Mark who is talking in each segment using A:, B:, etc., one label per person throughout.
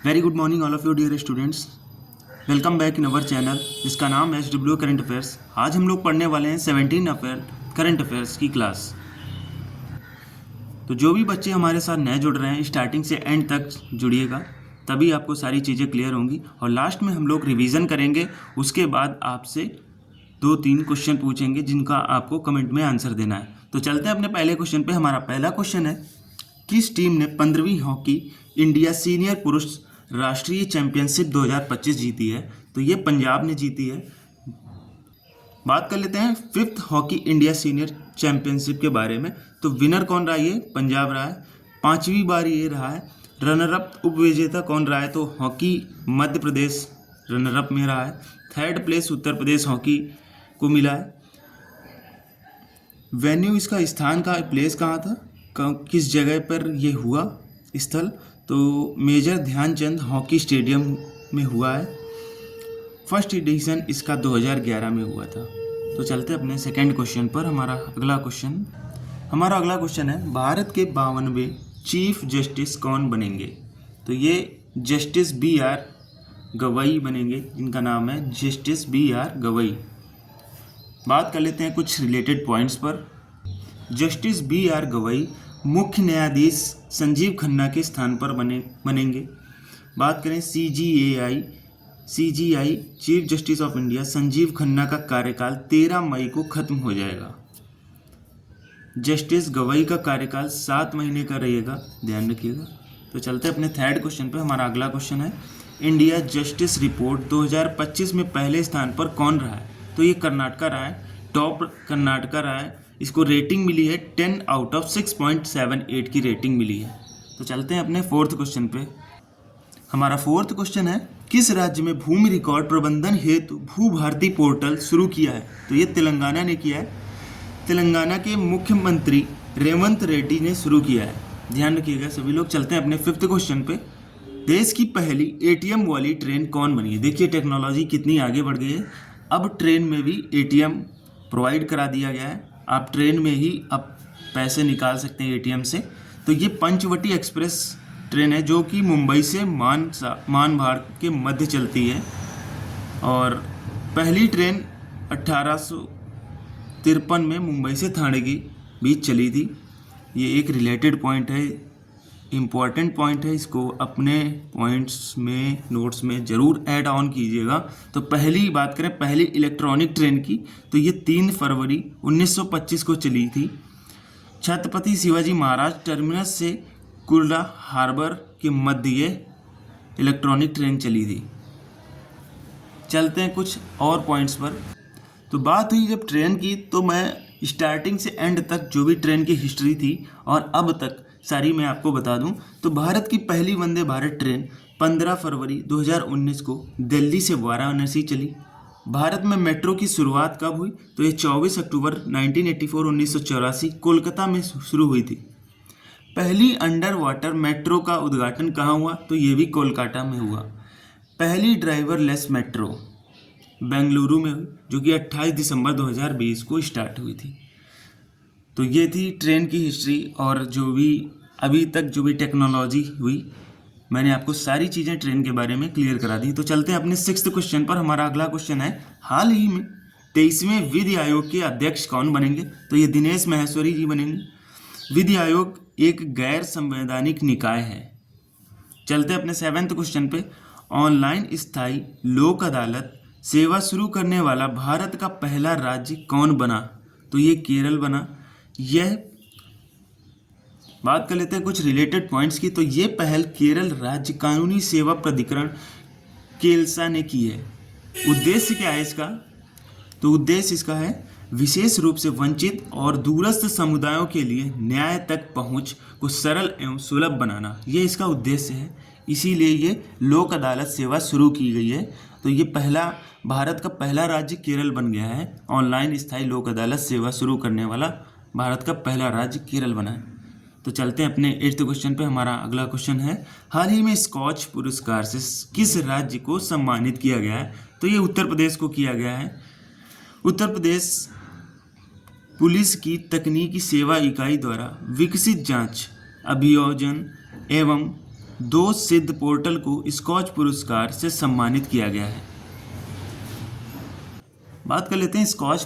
A: Very good morning all of you dear students. Welcome back in our channel जिसका नाम है SW current affairs. आज हम लोग पढ़ने वाले हैं 17 अफेयर करंट अफेयर्स की क्लास। तो जो भी बच्चे हमारे साथ नए जुड़ रहे हैं स्टार्टिंग से एंड तक जुड़िएगा, तभी आपको सारी चीज़ें क्लियर होंगी। और लास्ट में हम लोग रिवीजन करेंगे, उसके बाद आपसे 2-3 क्वेश्चन पूछेंगे जिनका आपको कमेंट में आंसर देना है। तो चलते हैं अपने पहले क्वेश्चन पे। हमारा पहला क्वेश्चन है, किस टीम ने 15वीं हॉकी इंडिया सीनियर पुरुष राष्ट्रीय चैंपियनशिप 2025 जीती है? तो ये पंजाब ने जीती है। बात कर लेते हैं 5th hockey India senior championship के बारे में। तो विनर कौन रहा? ये पंजाब रहा है, 5वीं बार ये रहा है। रनर अप उप विजेता कौन रहा है? तो hockey Madhya Pradesh runner up में रहा है। 3rd place Uttar Pradesh hockey को मिला है। वेन्यू, इसका स्थान का प्लेस कहाँ था, किस जगह पर ये हुआ स्थल? तो मेजर ध्यानचंद हॉकी स्टेडियम में हुआ है। फर्स्ट एडिशन इसका 2011 में हुआ था। तो चलते अपने सेकंड क्वेश्चन पर। हमारा अगला क्वेश्चन है, भारत के 52वें चीफ जस्टिस कौन बनेंगे? तो ये जस्टिस BR गवई बनेंगे, जिनका नाम है जस्टिस BR गवई। बात कर लेते हैं कुछ रिलेटेड पॉइंट्स पर। जस्टिस BR गवई मुख्य न्यायाधीश संजीव खन्ना के स्थान पर बनेंगे। बात करें CGI chief justice of India, Sanjeev Khanna का कार्यकाल 13 मई को खत्म हो जाएगा। जस्टिस गवई का कार्यकाल 7 महीने का रहेगा, ध्यान रखिएगा। तो चलते अपने थर्ड क्वेश्चन पे। हमारा अगला क्वेश्चन है, इंडिया जस्टिस रिपोर्ट 2025 में पहले स्थान पर कौन रहा है? तो ये कर्नाटका रहा है, टॉप कर्नाटका रहा है। इसको रेटिंग मिली है 10 आउट ऑफ 6.78 की रेटिंग मिली है। तो चलते हैं अपने फोर्थ क्वेश्चन पे। हमारा फोर्थ क्वेश्चन है, किस राज्य में भूमि रिकॉर्ड प्रबंधन हेतु भू भारती पोर्टल शुरू किया है? तो ये तेलंगाना ने किया है। तेलंगाना के मुख्यमंत्री रेवंत रेड्डी ने शुरू किया है, ध्यान रखिएगा सभी लोग। चलते हैं अपने फिफ्थ क्वेश्चन पे। देश की पहली ATM वाली ट्रेन कौन बनी है? देखिए टेक्नोलॉजी कितनी आगे बढ़ गई है। अब ट्रेन में भी ATM प्रोवाइड करा दिया गया है। आप ट्रेन में ही अब पैसे निकाल सकते हैं ATM से। तो ये पंचवटी एक्सप्रेस ट्रेन है, जो कि मुंबई से मानभाड़ के मध्य चलती है। और पहली ट्रेन 1853 में मुंबई से थाने के बीच चली थी। ये एक रिलेटेड पॉइंट है, इम्पॉर्टेंट पॉइंट है, इसको अपने पॉइंट्स में नोट्स में ज़रूर ऐड ऑन कीजिएगा। तो पहली बात करें पहली इलेक्ट्रॉनिक ट्रेन की, तो ये 3 फरवरी 1925 को चली थी। छत्रपति शिवाजी महाराज टर्मिनस से कुर्ला हार्बर के मध्य ये इलेक्ट्रॉनिक ट्रेन चली थी। चलते हैं कुछ और पॉइंट्स पर। तो बात हुई जब ट्रेन की, तो मैं स्टार्टिंग से एंड तक जो भी ट्रेन की हिस्ट्री थी और अब तक सारी मैं आपको बता दूं। तो भारत की पहली वंदे भारत ट्रेन 15 फरवरी 2019 को दिल्ली से वाराणसी चली। भारत में मेट्रो की शुरुआत कब हुई? तो ये 24 अक्टूबर 1984 कोलकाता में शुरू हुई थी। पहली अंडर वाटर मेट्रो का उद्घाटन कहाँ हुआ? तो ये भी कोलकाता में हुआ। पहली ड्राइवरलेस मेट्रो बेंगलुरु में हुई, जो कि 28 दिसंबर 2020 को स्टार्ट हुई थी। तो ये थी ट्रेन की हिस्ट्री, और जो भी अभी तक जो भी टेक्नोलॉजी हुई, मैंने आपको सारी चीज़ें ट्रेन के बारे में क्लियर करा दी। तो चलते हैं अपने 6th क्वेश्चन पर। हमारा अगला क्वेश्चन है, हाल ही में 23वें विधि आयोग के अध्यक्ष कौन बनेंगे? तो ये दिनेश माहेश्वरी जी बनेंगे। विधि आयोग एक गैर संवैधानिक निकाय है। चलते अपने 7th क्वेश्चन पे। ऑनलाइन स्थायी लोक अदालत सेवा शुरू करने वाला भारत का पहला राज्य कौन बना? तो ये केरल बना। यह बात कर लेते हैं कुछ रिलेटेड पॉइंट्स की। तो ये पहल केरल राज्य कानूनी सेवा प्राधिकरण केल्सा ने की है। उद्देश्य क्या है इसका? तो उद्देश्य इसका है विशेष रूप से वंचित और दूरस्थ समुदायों के लिए न्याय तक पहुंच को सरल एवं सुलभ बनाना, ये इसका उद्देश्य है। इसीलिए ये लोक अदालत सेवा शुरू की गई है। तो ये भारत का पहला राज्य केरल बन गया है। ऑनलाइन स्थायी लोक अदालत सेवा शुरू करने वाला भारत का पहला राज्य केरल बना है। तो चलते हैं अपने 8th क्वेश्चन पे। हमारा अगला क्वेश्चन है, हाल ही में स्कॉच पुरस्कार से किस राज्य को सम्मानित किया गया है? तो ये उत्तर प्रदेश को किया गया है। उत्तर प्रदेश पुलिस की तकनीकी सेवा इकाई द्वारा विकसित जांच अभियोजन एवं दो सिद्ध पोर्टल को स्कॉच पुरस्कार से सम्मानित किया गया है। बात कर लेते हैं स्कॉच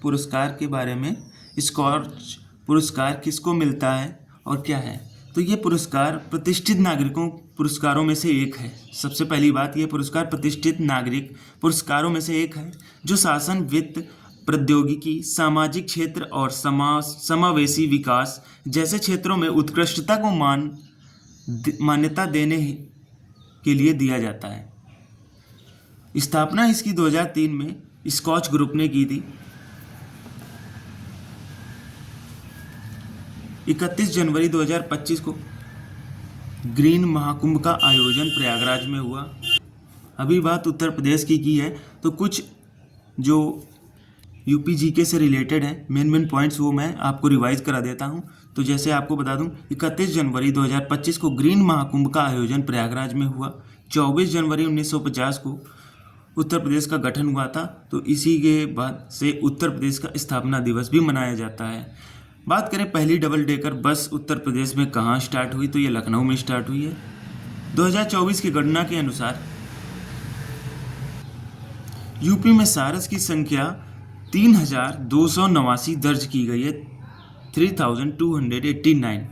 A: पुरस्कार के बारे में। स्कॉच पुरस्कार किसको मिलता है और क्या है? तो ये पुरस्कार प्रतिष्ठित नागरिकों पुरस्कारों में से एक है। सबसे पहली बात, ये पुरस्कार प्रतिष्ठित नागरिक पुरस्कारों में से एक है जो शासन, वित्त, प्रौद्योगिकी, सामाजिक क्षेत्र और समावेशी विकास जैसे क्षेत्रों में उत्कृष्टता को मान्यता देने के लिए दिया जाता है। स्थापना इसकी 2003 में स्कॉच ग्रुप ने की थी। 31 जनवरी 2025 को ग्रीन महाकुंभ का आयोजन प्रयागराज में हुआ। अभी बात उत्तर प्रदेश की है, तो कुछ जो यूपी जीके से रिलेटेड है मेन पॉइंट्स वो मैं आपको रिवाइज करा देता हूँ। तो जैसे आपको बता दूँ, 31 जनवरी 2025 को ग्रीन महाकुंभ का आयोजन प्रयागराज में हुआ। 24 जनवरी 1950 को उत्तर प्रदेश का गठन हुआ था, तो इसी के बाद से उत्तर प्रदेश का स्थापना दिवस भी मनाया जाता है। बात करें पहली double decker bus Uttar Pradesh में कहाँ स्टार्ट हुई, तो ये लखनऊ में स्टार्ट हुई है। 2024 की गणना के अनुसार यूपी में सारस की संख्या 3289 दर्ज की गई है, 3289।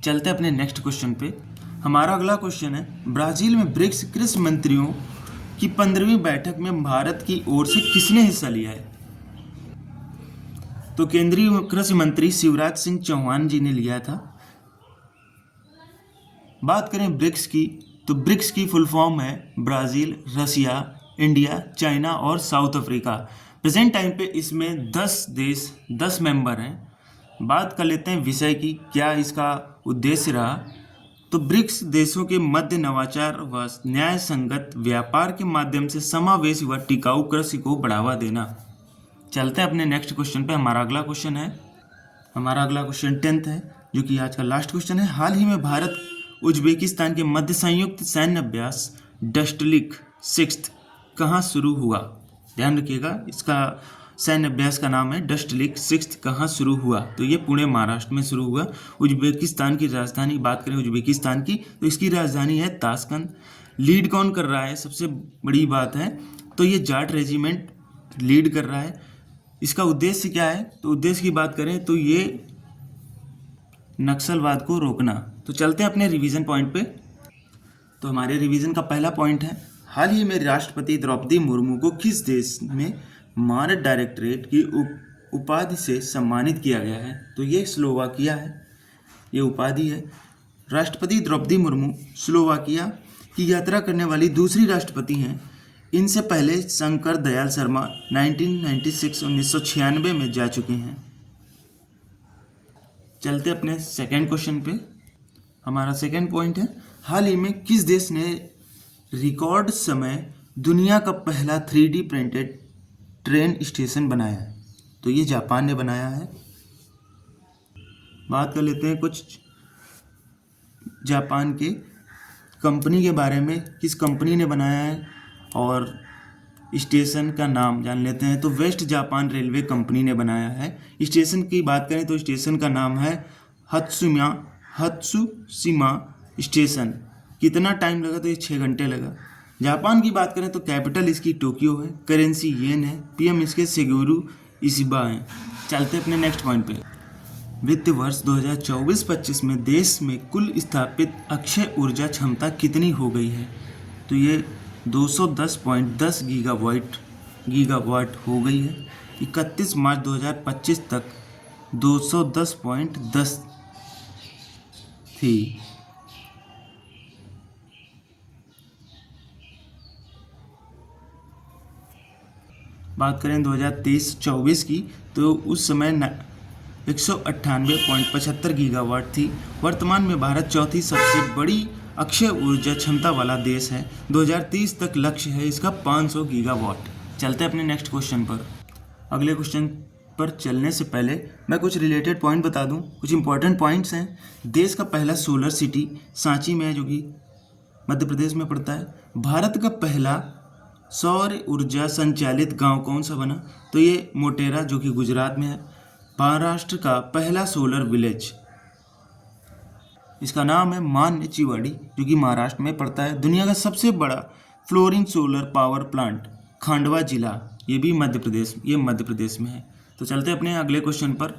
A: चलते अपने नेक्स्ट क्वेश्चन पे। हमारा अगला क्वेश्चन है, ब्राज़ील में ब्रिक्स कृषि मंत्रियों की 15वीं बैठक में भारत की ओर से किसने हिस्सा लिया है? तो केंद्रीय कृषि मंत्री शिवराज सिंह चौहान जी ने लिया था। बात करें ब्रिक्स की, तो ब्रिक्स की फुल फॉर्म है ब्राज़ील, रशिया, इंडिया, चाइना और साउथ अफ्रीका। प्रेजेंट टाइम पे इसमें 10 देश, 10 मेंबर हैं। बात कर लेते हैं विषय की, क्या इसका उद्देश्य रहा। तो ब्रिक्स देशों के मध्य नवाचार व न्याय संगत व्यापार के माध्यम से समावेशी व टिकाऊ कृषि को बढ़ावा देना। चलते हैं अपने नेक्स्ट क्वेश्चन पे। हमारा अगला क्वेश्चन 10th है, जो कि आज का लास्ट क्वेश्चन है। हाल ही में भारत उज्बेकिस्तान के मध्य संयुक्त सैन्य अभ्यास डस्टलिक 6 कहाँ शुरू हुआ? ध्यान रखिएगा, इसका सैन्य अभ्यास का नाम है डस्टलिक 6 कहाँ शुरू हुआ? तो ये पुणे महाराष्ट्र में शुरू हुआ। उज्बेकिस्तान की राजधानी, बात करें उज्बेकिस्तान की, तो इसकी राजधानी है ताशकंद। लीड कौन कर रहा है, सबसे बड़ी बात है, तो ये जाट रेजिमेंट लीड कर रहा है। इसका उद्देश्य क्या है? तो उद्देश्य की बात करें तो ये नक्सलवाद को रोकना। तो चलते हैं अपने रिवीजन पॉइंट पे। तो हमारे रिवीजन का पहला पॉइंट है, हाल ही में राष्ट्रपति द्रौपदी मुर्मू को किस देश में मानद डायरेक्टरेट की उपाधि से सम्मानित किया गया है? तो ये स्लोवाकिया है, ये उपाधि है। राष्ट्रपति द्रौपदी मुर्मू स्लोवाकिया की यात्रा करने वाली दूसरी राष्ट्रपति हैं। इनसे पहले शंकर दयाल शर्मा 1996 में जा चुके हैं। चलते अपने सेकंड क्वेश्चन पे। हमारा सेकंड पॉइंट है, हाल ही में किस देश ने रिकॉर्ड समय दुनिया का पहला 3D प्रिंटेड ट्रेन स्टेशन बनाया है? तो ये जापान ने बनाया है। बात कर लेते हैं कुछ जापान के कंपनी के बारे में, किस कंपनी ने बनाया है और स्टेशन का नाम जान लेते हैं। तो वेस्ट जापान रेलवे कंपनी ने बनाया है। स्टेशन की बात करें तो स्टेशन का नाम है हत्सुशिमा स्टेशन। कितना टाइम लगा? तो ये 6 घंटे लगा। जापान की बात करें तो कैपिटल इसकी टोक्यो है, करेंसी येन है, पीएम इसके शिगेरू इशिबा हैं। चलते अपने नेक्स्ट पॉइंट पे। वित्त वर्ष 2024-25 में देश में कुल स्थापित अक्षय ऊर्जा क्षमता कितनी हो गई है? तो ये 210.10 गीगावाट हो गई है। 31 मार्च 2025 तक 210.10 थी। बात करें 2023-24 की, तो उस समय 198.75 गीगावाट थी। वर्तमान में भारत चौथी सबसे बड़ी अक्षय ऊर्जा क्षमता वाला देश है। 2030 तक लक्ष्य है इसका 500 गीगावाट। चलते हैं अपने नेक्स्ट क्वेश्चन पर। अगले क्वेश्चन पर चलने से पहले मैं कुछ रिलेटेड पॉइंट बता दूं। कुछ इंपॉर्टेंट पॉइंट्स हैं। देश का पहला सोलर सिटी सांची में है, जो कि मध्य प्रदेश में पड़ता है। भारत का पहला सौर ऊर्जा संचालित गांव कौन सा बना? तो ये मोटेरा, जो कि गुजरात में है। महाराष्ट्र का पहला सोलर विलेज इसका नाम है मानचिवाड़ी, जो कि महाराष्ट्र में पड़ता है। दुनिया का सबसे बड़ा flooring solar power plant Khandwa जिला, ये भी मध्य प्रदेश में है। तो चलते हैं अपने अगले क्वेश्चन पर।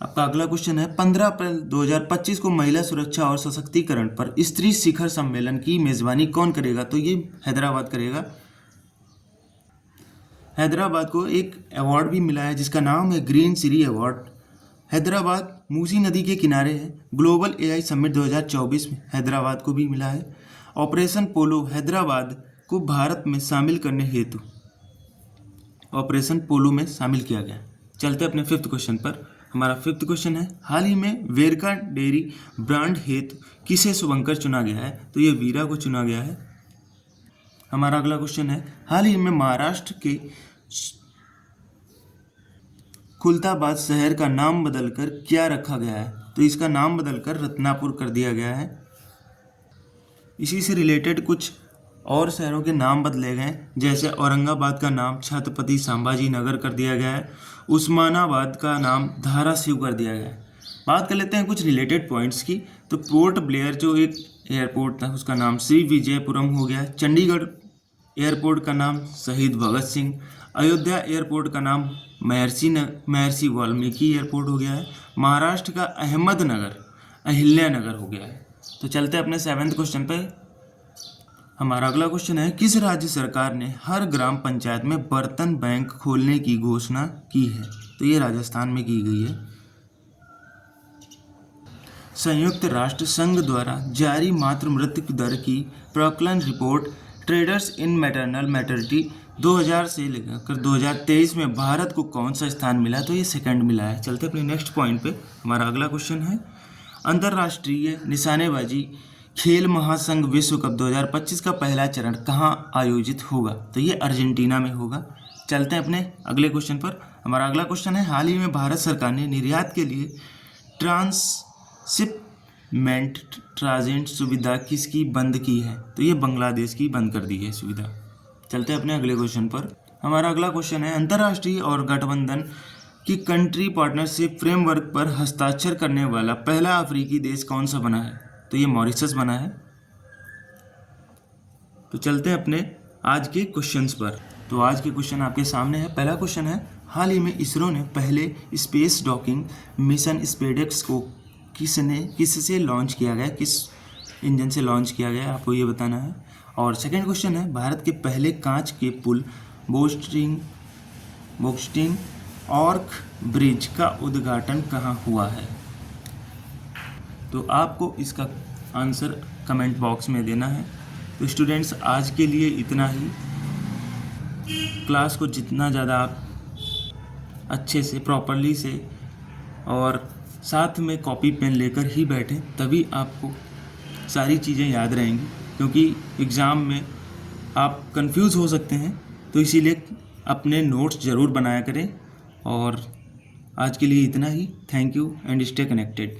A: आपका अगला क्वेश्चन है 15 अप्रैल 2025 को महिला सुरक्षा और सशक्तिकरण पर स्त्री शिखर सम्मेलन की मेजबानी कौन करेगा? तो ये हैदराबाद करेगा। हैदराबाद को एक अवार्ड भी मिला है जिसका नाम है green city award. Hyderabad Musi नदी के किनारे है। ग्लोबल एआई समिट 2024 में हैदराबाद को भी मिला है। ऑपरेशन पोलो हैदराबाद को भारत में शामिल करने हेतु ऑपरेशन पोलो में शामिल किया गया। चलते अपने फिफ्थ क्वेश्चन पर। हमारा फिफ्थ क्वेश्चन है हाल ही में वेरका डेयरी ब्रांड हेतु किसे शुभंकर चुना गया है? तो ये वीरा को चुना गया है। हमारा अगला क्वेश्चन है हाल ही में महाराष्ट्र के खुलताबाद शहर का नाम बदलकर क्या रखा गया है? तो इसका नाम बदलकर रत्नापुर कर दिया गया है। इसी से रिलेटेड कुछ और शहरों के नाम बदले गए, जैसे औरंगाबाद का नाम छत्रपति संभाजी नगर कर दिया गया है। उस्मानाबाद का नाम धाराशिव कर दिया गया है। बात कर लेते हैं कुछ रिलेटेड पॉइंट्स की। तो पोर्ट ब्लेयर जो एक एयरपोर्ट था उसका नाम श्री विजयपुरम हो गया है। चंडीगढ़ एयरपोर्ट का नाम शहीद भगत सिंह। अयोध्या एयरपोर्ट का नाम महर्षि वाल्मीकि एयरपोर्ट हो गया है। महाराष्ट्र का अहमदनगर अहिल्यानगर हो गया है। तो चलते हैं अपने सेवेंथ क्वेश्चन पे। हमारा अगला क्वेश्चन है किस राज्य सरकार ने हर ग्राम पंचायत में बर्तन बैंक खोलने की घोषणा की है? तो ये राजस्थान में की गई है। संयुक्त राष्ट्र संघ द्वारा जारी मातृ मृत्यु दर की प्राक्कलन रिपोर्ट ट्रेडर्स इन मैटरनल मैटरनिटी 2000 से लेकर 2023 में भारत को कौन सा स्थान मिला? तो ये सेकंड मिला है। चलते अपने नेक्स्ट पॉइंट पे। हमारा अगला क्वेश्चन है अंतर्राष्ट्रीय निशानेबाजी खेल महासंघ विश्व कप 2025 का पहला चरण कहाँ आयोजित होगा? तो ये अर्जेंटीना में होगा। चलते हैं अपने अगले क्वेश्चन पर। हमारा अगला क्वेश्चन है हाल ही में भारत सरकार ने निर्यात के लिए ट्रांसशिपमेंट ट्रांजिट सुविधा किसकी बंद की है? तो ये बांग्लादेश की बंद कर दी है सुविधा। चलते हैं अपने अगले क्वेश्चन पर। हमारा अगला क्वेश्चन है अंतर्राष्ट्रीय और गठबंधन की कंट्री पार्टनरशिप फ्रेमवर्क पर हस्ताक्षर करने वाला पहला अफ्रीकी देश कौन सा बना है? तो ये मॉरिशस बना है। तो चलते हैं अपने आज के क्वेश्चंस पर। तो आज के क्वेश्चन आपके सामने है। पहला क्वेश्चन है हाल ही में इसरो ने पहले स्पेस डॉकिंग मिशन स्पेडेक्स को किससे लॉन्च किया गया, किस इंजन से लॉन्च किया गया, आपको ये बताना है। और सेकंड क्वेश्चन है भारत के पहले कांच के पुल बोस्टिंग ऑर्क ब्रिज का उद्घाटन कहाँ हुआ है? तो आपको इसका आंसर कमेंट बॉक्स में देना है। तो स्टूडेंट्स आज के लिए इतना ही। क्लास को जितना ज़्यादा आप अच्छे से प्रॉपरली से और साथ में कॉपी पेन लेकर ही बैठें तभी आपको सारी चीज़ें याद रहेंगी, क्योंकि एग्ज़ाम में आप कंफ्यूज हो सकते हैं। तो इसीलिए अपने नोट्स ज़रूर बनाया करें। और आज के लिए इतना ही। Thank you and stay connected.